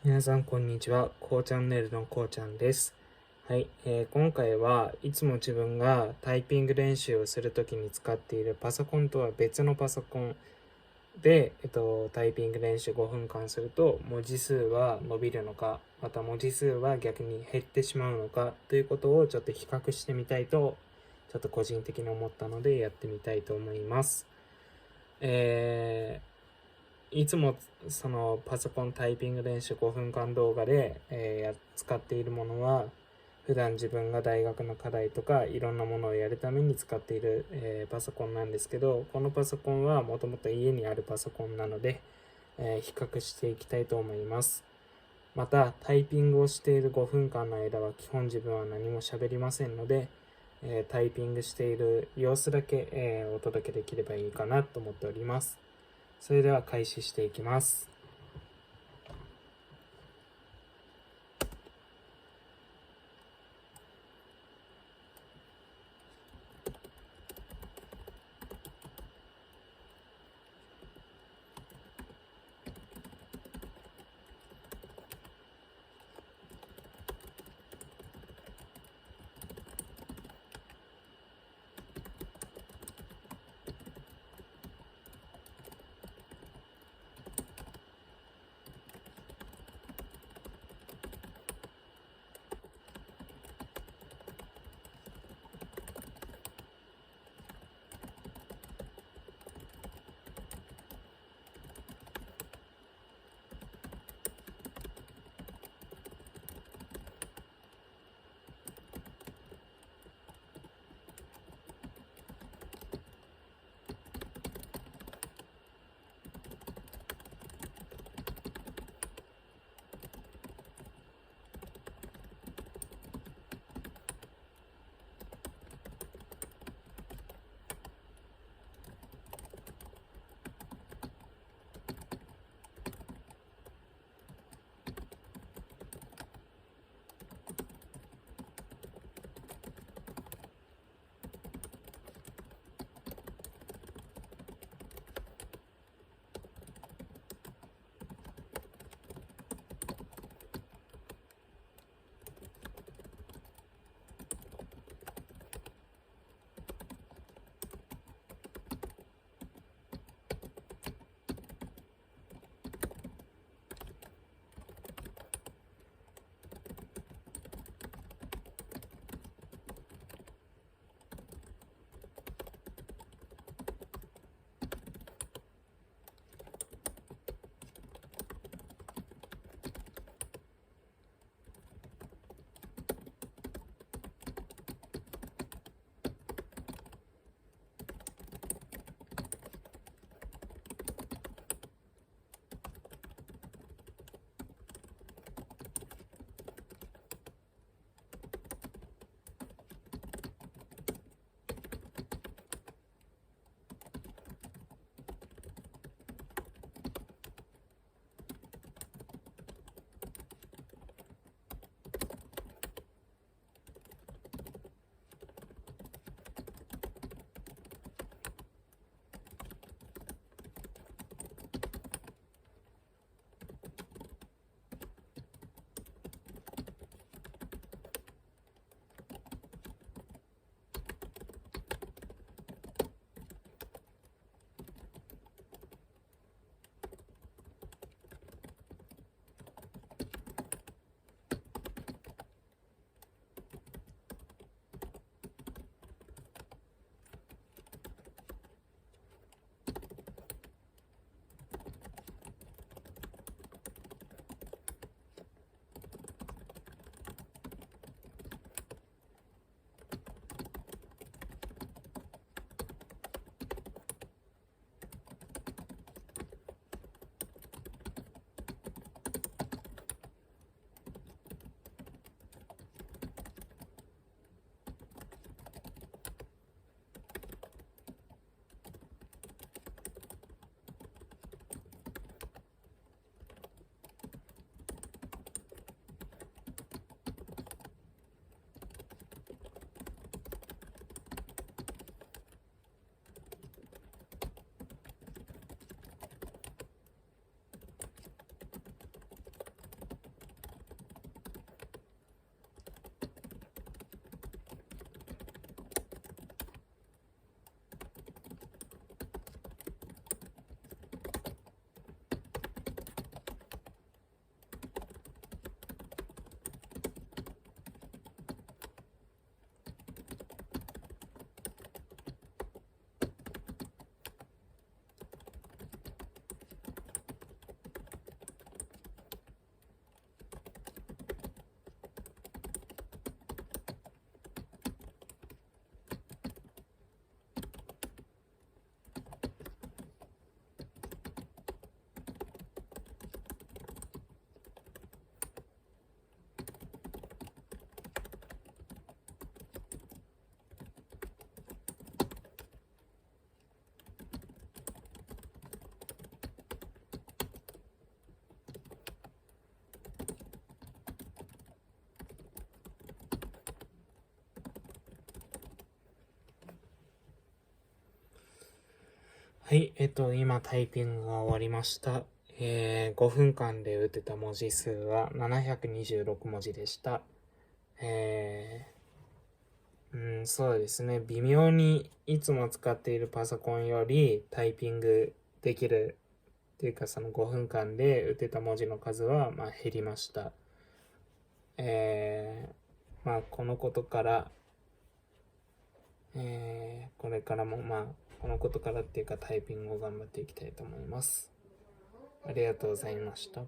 皆さんこんにちは。こうチャンネルのこうちゃんです。はい、今回はいつも自分がタイピング練習をするときに使っているパソコンとは別のパソコンで、タイピング練習5分間すると文字数は伸びるのか、また文字数は逆に減ってしまうのかということをちょっと比較してみたいと、ちょっと個人的に思ったのでやってみたいと思います。いつもそのパソコンタイピング練習5分間動画で、使っているものは普段自分が大学の課題とかいろんなものをやるために使っている、パソコンなんですけど、このパソコンはもともと家にあるパソコンなので、比較していきたいと思います。またタイピングをしている5分間の間は基本自分は何も喋りませんので、タイピングしている様子だけ、お届けできればいいかなと思っております。それでは開始していきます。はい、今タイピングが終わりました。5分間で打てた文字数は726文字でした。そうですね。微妙にいつも使っているパソコンよりタイピングできるっていうか、その5分間で打てた文字の数は減りました。このことから、これからもこのことからっていうかタイピングを頑張っていきたいと思います。ありがとうございました。